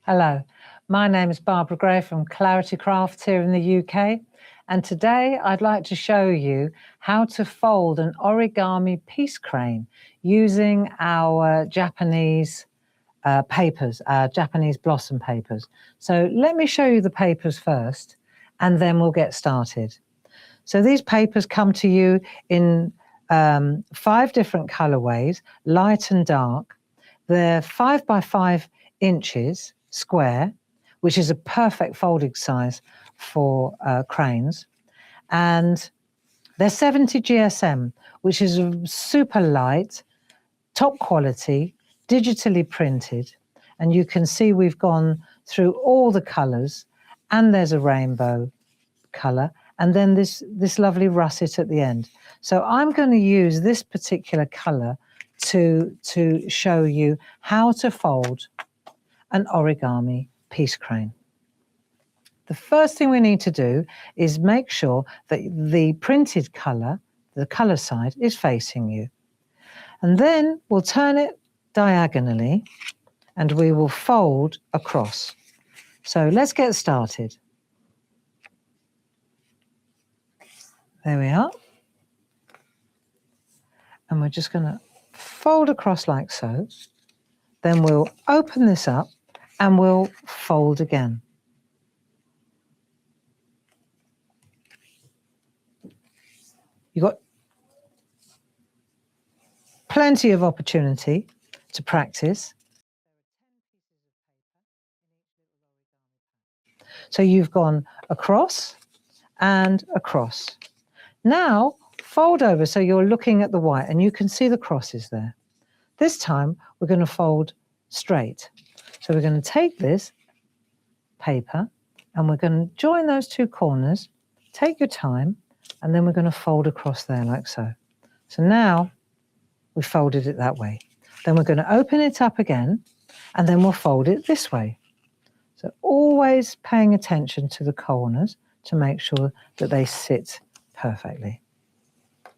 Hello, my name is Barbara Gray from Clarity Crafts here in the UK, and today I'd like to show you how to fold an origami peace crane using our Japanese papers, our Japanese blossom papers. So let me show you the papers first, and then we'll get started. So these papers come to you in 5 different colorways, light and dark. They're 5 by 5 inches square, which is a perfect folding size for cranes. And they're 70 GSM, which is super light, top quality, digitally printed. And you can see we've gone through all the colors, and there's a rainbow color, and then this lovely russet at the end. So I'm going to use this particular color to show you how to fold an origami peace crane. The first thing we need to do is make sure that the printed color, the color side, is facing you. And then we'll turn it diagonally and we will fold across. So let's get started. There we are. And we're just going to fold across like so. Then we'll open this up and we'll fold again. You've got plenty of opportunity to practice. So you've gone across and across. Now fold over so you're looking at the white and you can see the crosses there. This time we're going to fold straight. So we're going to take this paper and we're going to join those 2 corners, take your time, and then we're going to fold across there like so. So now we folded it that way. Then we're going to open it up again and then we'll fold it this way. So always paying attention to the corners to make sure that they sit perfectly.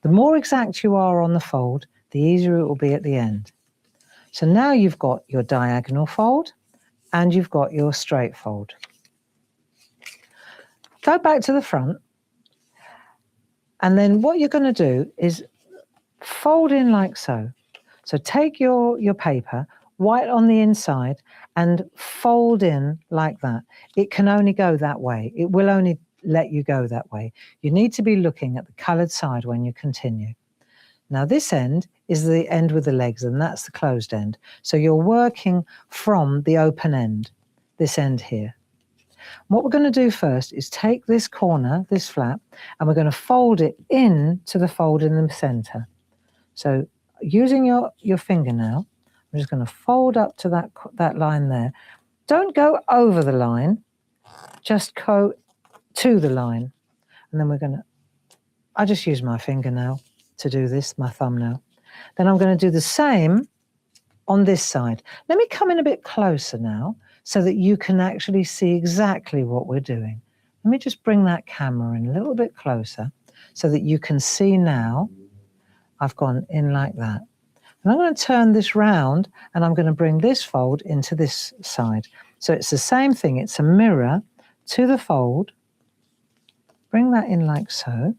The more exact you are on the fold, the easier it will be at the end. So now you've got your diagonal fold and you've got your straight fold. Go back to the front, and then what you're going to do is fold in like so. So take your paper, white on the inside, and fold in like that. It can only go that way. It will only let you go that way. You need to be looking at the coloured side when you continue. Now this end is the end with the legs, and that's the closed end. So you're working from the open end, this end here. What we're going to do first is take this corner, this flap, and we're going to fold it in to the fold in the centre. So using your fingernail, I'm just going to fold up to that line there. Don't go over the line, just go to the line. And then we're going to, I just use my fingernail to do this, my thumbnail. Then I'm going to do the same on this side. Let me come in a bit closer now so that you can actually see exactly what we're doing. Let me just bring that camera in a little bit closer so that you can see now I've gone in like that. And I'm going to turn this round and I'm going to bring this fold into this side. So it's the same thing. It's a mirror to the fold. Bring that in like so.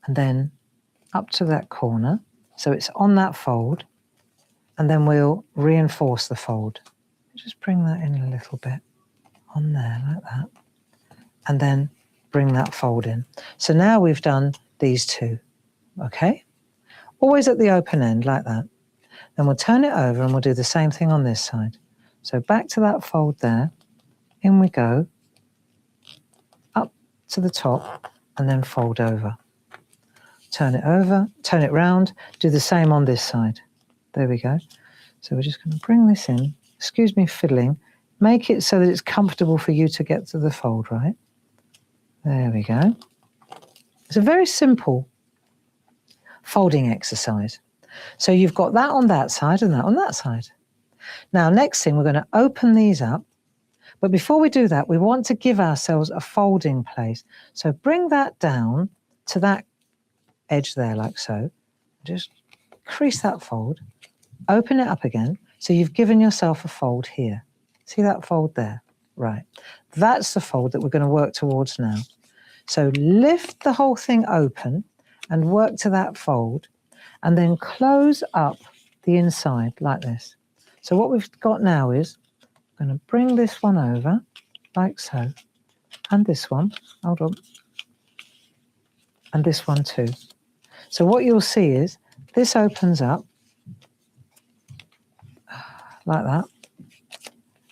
And then up to that corner. So it's on that fold. And then we'll reinforce the fold. Just bring that in a little bit on there like that. And then bring that fold in. So now we've done these 2, okay? Always at the open end like that. Then we'll turn it over and we'll do the same thing on this side. So back to that fold there. In we go. Up to the top and then fold over. Turn it over, turn it round, do the same on this side. There we go. So we're just going to bring this in. Excuse me fiddling. Make it so that it's comfortable for you to get to the fold, right? There we go. It's a very simple folding exercise. So you've got that on that side and that on that side. Now, next thing, we're going to open these up. But before we do that, we want to give ourselves a folding place. So bring that down to that edge there like so. Just crease that fold, open it up again. So you've given yourself a fold here. See that fold there? Right. That's the fold that we're going to work towards now. So lift the whole thing open and work to that fold, and then close up the inside like this. So what we've got now is, I'm going to bring this one over like so, and this one, hold on, and this one too. So what you'll see is this opens up like that,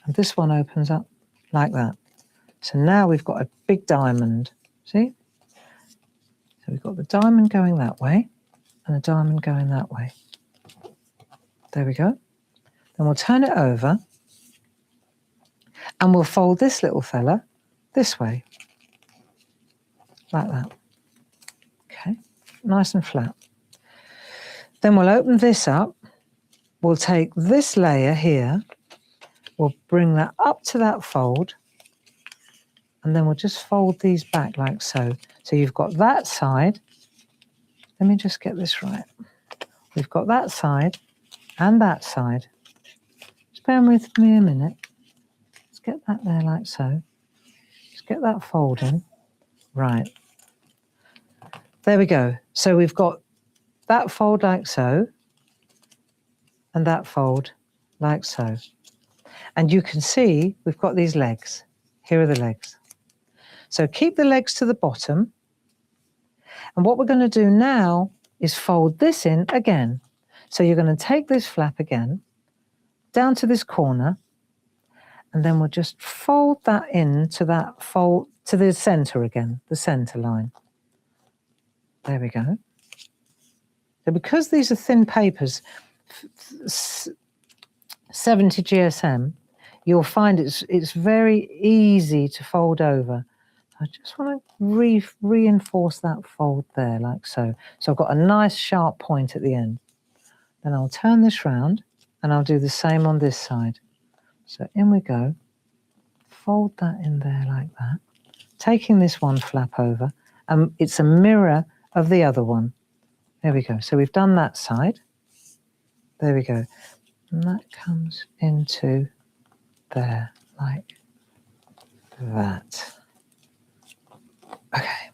and this one opens up like that. So now we've got a big diamond, see? So we've got the diamond going that way and the diamond going that way. There we go. Then we'll turn it over and we'll fold this little fella this way, like that. Okay, nice and flat. Then we'll open this up. We'll take this layer here, we'll bring that up to that fold, and then we'll just fold these back like so. So you've got that side. Let me just get this right. We've got that side and that side. Just bear with me a minute. Let's get that there like so. Just get that fold in. Right. There we go. So we've got that fold like so, and that fold like so. And you can see we've got these legs. Here are the legs. So keep the legs to the bottom. And what we're going to do now is fold this in again. So you're going to take this flap again, down to this corner, and then we'll just fold that in to that fold, to the center again, the center line. There we go. So because these are thin papers, 70 GSM, you'll find it's very easy to fold over. I just want to reinforce that fold there like so. So I've got a nice sharp point at the end. Then I'll turn this round and I'll do the same on this side. So in we go. Fold that in there like that. Taking this one flap over, and it's a mirror of the other one. There we go. So we've done that side. There we go. And that comes into there like that. Okay.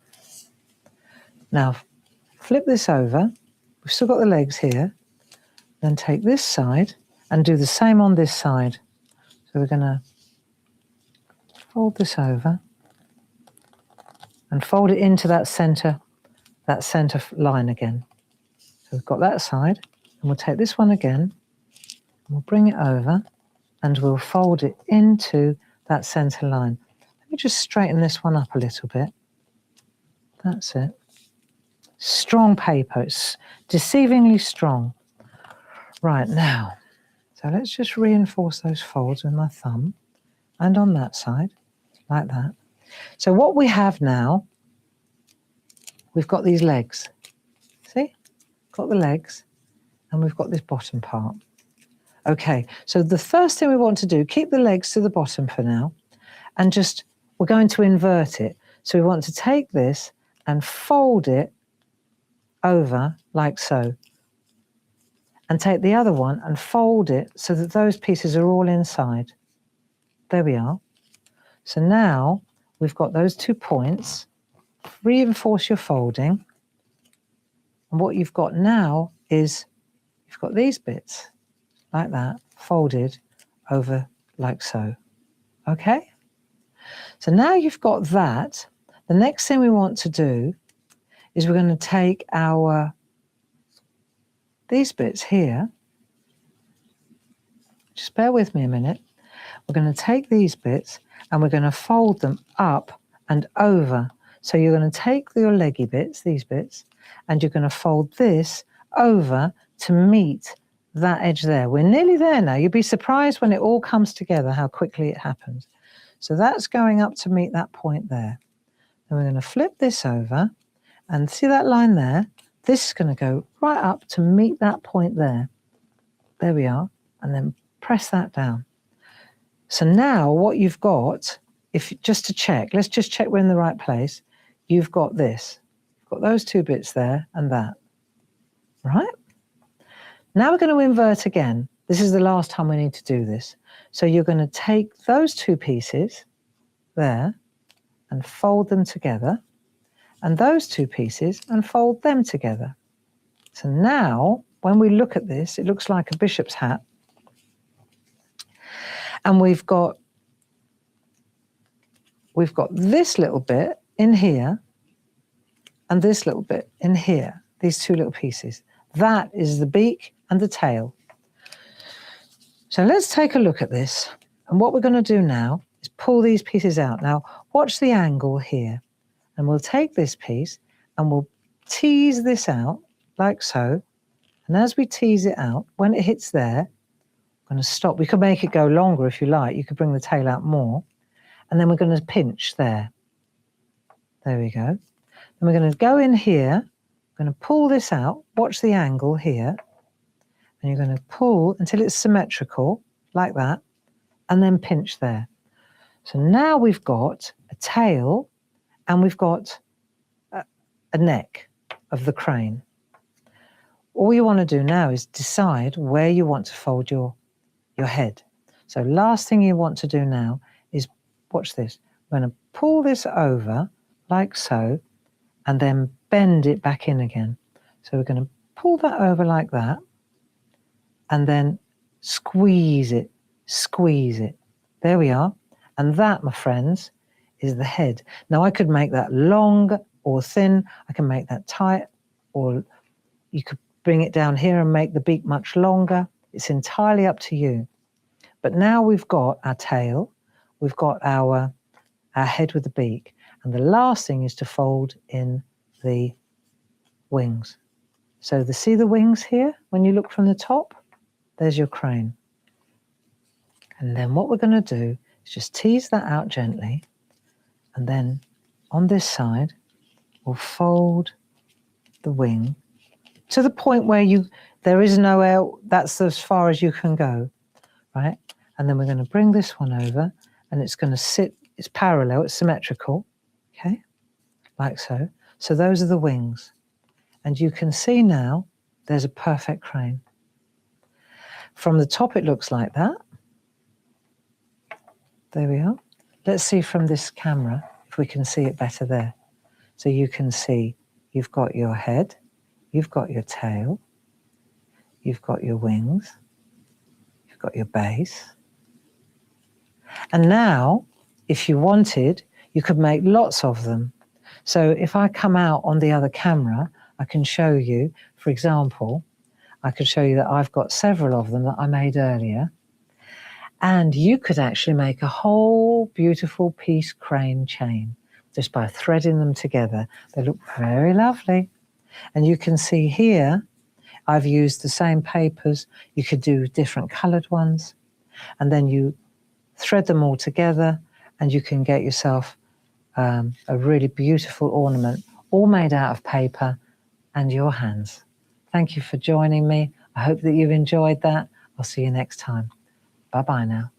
Now flip this over. We've still got the legs here. Then take this side and do the same on this side. So we're going to fold this over and fold it into that center line again. So we've got that side, and we'll take this one again, and we'll bring it over, and we'll fold it into that center line. Let me just straighten this one up a little bit. That's it. Strong paper, it's deceivingly strong. Right, now, so let's just reinforce those folds with my thumb, and on that side, like that. So what we have now, we've got these legs. See? Got the legs, and we've got this bottom part. Okay, so the first thing we want to do, keep the legs to the bottom for now, and just, we're going to invert it. So we want to take this and fold it over like so, and take the other one and fold it so that those pieces are all inside. There we are. So now we've got those 2 points. Reinforce your folding. And what you've got now is you've got these bits like that folded over like so. Okay? So now you've got that. The next thing we want to do is we're going to take these bits here. Just bear with me a minute. We're going to take these bits and we're going to fold them up and over. So you're going to take your leggy bits, these bits, and you're going to fold this over to meet that edge there. We're nearly there now. You'll be surprised when it all comes together how quickly it happens. So that's going up to meet that point there. Then we're going to flip this over, and see that line there? This is going to go right up to meet that point there. There we are. And then press that down. So now what you've got, just to check, let's just check we're in the right place. You've got this. You've got those 2 bits there and that. Right? Now we're going to invert again. This is the last time we need to do this. So you're going to take those two pieces there and fold them together, and those two pieces and fold them together. So now, when we look at this, it looks like a bishop's hat. And we've got this little bit in here and this little bit in here, these two little pieces. That is the beak and the tail. So let's take a look at this. And what we're going to do now is pull these pieces out. Now, watch the angle here. And we'll take this piece and we'll tease this out like so. And as we tease it out, when it hits there, I'm going to stop. We could make it go longer if you like. You could bring the tail out more. And then we're going to pinch there. There we go. Then we're going to go in here. We're going to pull this out. Watch the angle here. And you're going to pull until it's symmetrical, like that, and then pinch there. So now we've got a tail and we've got a neck of the crane. All you want to do now is decide where you want to fold your head. So last thing you want to do now is, watch this, we're going to pull this over like so and then bend it back in again. So we're going to pull that over like that and then squeeze it, squeeze it. There we are. And that, my friends, is the head. Now I could make that long or thin. I can make that tight, or you could bring it down here and make the beak much longer. It's entirely up to you. But now we've got our tail, we've got our head with the beak, and the last thing is to fold in the wings. So see the wings here? When you look from the top, there's your crane. And then what we're going to do is just tease that out gently, and then on this side, we'll fold the wing to the point where there is no air, that's as far as you can go, right? And then we're going to bring this one over, and it's going to sit, it's parallel, it's symmetrical, okay? Like so. So those are the wings. And you can see now there's a perfect crane. From the top it looks like that. There we are. Let's see from this camera if we can see it better there. So you can see you've got your head, you've got your tail, you've got your wings, you've got your base. And now, if you wanted, you could make lots of them. So if I come out on the other camera, I can show you, for example, I could show you that I've got several of them that I made earlier. And you could actually make a whole beautiful piece crane chain just by threading them together. They look very lovely. And you can see here, I've used the same papers. You could do different colored ones. And then you thread them all together and you can get yourself a really beautiful ornament, all made out of paper and your hands. Thank you for joining me. I hope that you've enjoyed that. I'll see you next time. Bye-bye now.